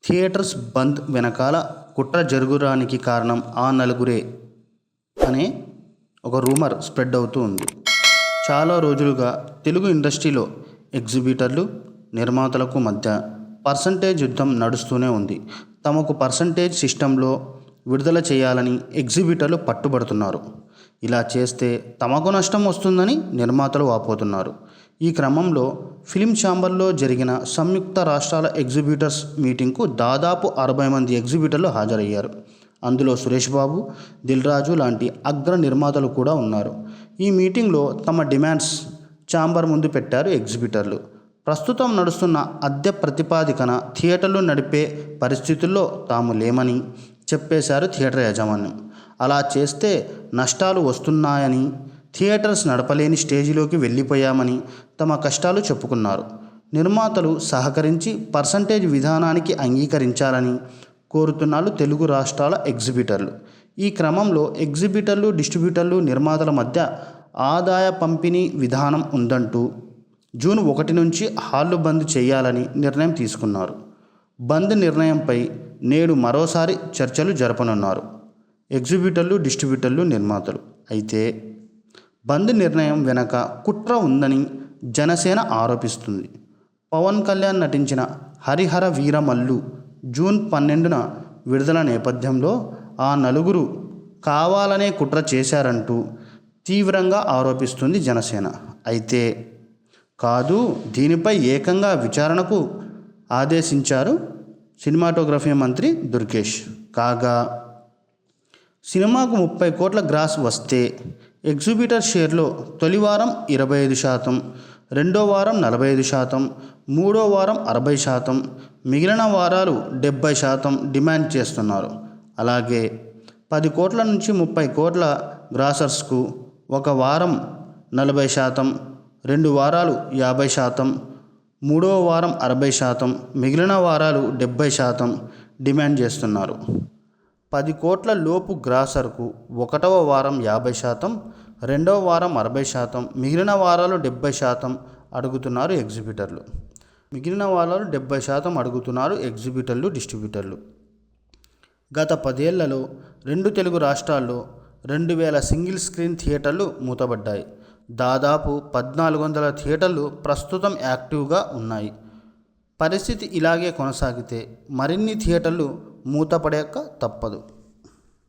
Theatres బంద్ వెనకాల కుట్ర జరగడానికి కారణం ఆ నలుగురే అనే ఒక రూమర్ స్ప్రెడ్ అవుతూ ఉంది. చాలా రోజులుగా తెలుగు ఇండస్ట్రీలో ఎగ్జిబిటర్లు, నిర్మాతలకు మధ్య పర్సంటేజ్ యుద్ధం నడుస్తూనే ఉంది. తమకు పర్సంటేజ్ సిస్టంలో విడుదల చేయాలని ఎగ్జిబిటర్లు పట్టుబడుతున్నారు. ఇలా చేస్తే తమకు నష్టం వస్తుందని నిర్మాతలు వాపోతున్నారు. ఈ క్రమంలో ఫిలిం ఛాంబర్లో జరిగిన సంయుక్త రాష్ట్రాల ఎగ్జిబిటర్స్ మీటింగ్కు దాదాపు 60 మంది ఎగ్జిబిటర్లు హాజరయ్యారు. అందులో సురేష్ బాబు, దిల్ రాజు లాంటి అగ్ర నిర్మాతలు కూడా ఉన్నారు. ఈ మీటింగ్లో తమ డిమాండ్స్ ఛాంబర్ ముందు పెట్టారు ఎగ్జిబిటర్లు. ప్రస్తుతం నడుస్తున్న అద్దె ప్రతిపాదికన థియేటర్లు నడిపే పరిస్థితుల్లో తాము లేమని చెప్పేశారు థియేటర్ యాజమాన్యం. అలా చేస్తే నష్టాలు వస్తున్నాయని, థియేటర్స్ నడపలేని స్టేజిలోకి వెళ్ళిపోయామని తమ కష్టాలు చెప్పుకున్నారు. నిర్మాతలు సహకరించి పర్సంటేజ్ విధానానికి అంగీకరించాలని కోరుతున్నారు తెలుగు రాష్ట్రాల ఎగ్జిబిటర్లు. ఈ క్రమంలో ఎగ్జిబిటర్లు, డిస్ట్రిబ్యూటర్లు, నిర్మాతల మధ్య ఆదాయ పంపిణీ విధానం ఉందంటూ జూన్ 1 నుంచి హాళ్లు బంద్ చేయాలని నిర్ణయం తీసుకున్నారు. బంద్ నిర్ణయంపై నేడు మరోసారి చర్చలు జరపనున్నారు ఎగ్జిబిటర్లు, డిస్ట్రిబ్యూటర్లు, నిర్మాతలు. అయితే బంద్ నిర్ణయం వెనక కుట్ర ఉందని జనసేన ఆరోపిస్తుంది. పవన్ కళ్యాణ్ నటించిన హరిహర వీరమల్లు జూన్ 12న విడుదల నేపథ్యంలో ఆ నలుగురు కావాలనే కుట్ర చేశారంటూ తీవ్రంగా ఆరోపిస్తుంది జనసేన. అయితే కాదు, దీనిపై ఏకంగా విచారణకు ఆదేశించారు సినిమాటోగ్రఫీ మంత్రి దుర్గేష్. కాగా సినిమాకు 30 కోట్ల గ్రాస్ వస్తే ఎగ్జిబిటర్ షేర్లో తొలి వారం 25%, రెండో వారం 45%, మూడో వారం 60%, మిగిలిన వారాలు 70% డిమాండ్ చేస్తున్నారు. అలాగే 10 కోట్ల నుంచి 30 కోట్ల గ్రాసర్స్కు ఒక వారం 40%, 2 వారాలు 50%, మూడో వారం 60%, మిగిలిన వారాలు 70% డిమాండ్ చేస్తున్నారు. 10 కోట్ల లోపు గ్రాసర్కు 1వ వారం 50%, రెండవ వారం 60%, మిగిలిన వారాలు 70% అడుగుతున్నారు ఎగ్జిబిటర్లు. ఎగ్జిబిటర్లు, డిస్ట్రిబ్యూటర్లు. గత 10 ఏళ్లలో 2 తెలుగు రాష్ట్రాల్లో 2000 సింగిల్ స్క్రీన్ థియేటర్లు మూతబడ్డాయి. దాదాపు 1400 థియేటర్లు ప్రస్తుతం యాక్టివ్గా ఉన్నాయి. పరిస్థితి ఇలాగే కొనసాగితే మరిన్ని థియేటర్లు మూతపడక తప్పదు.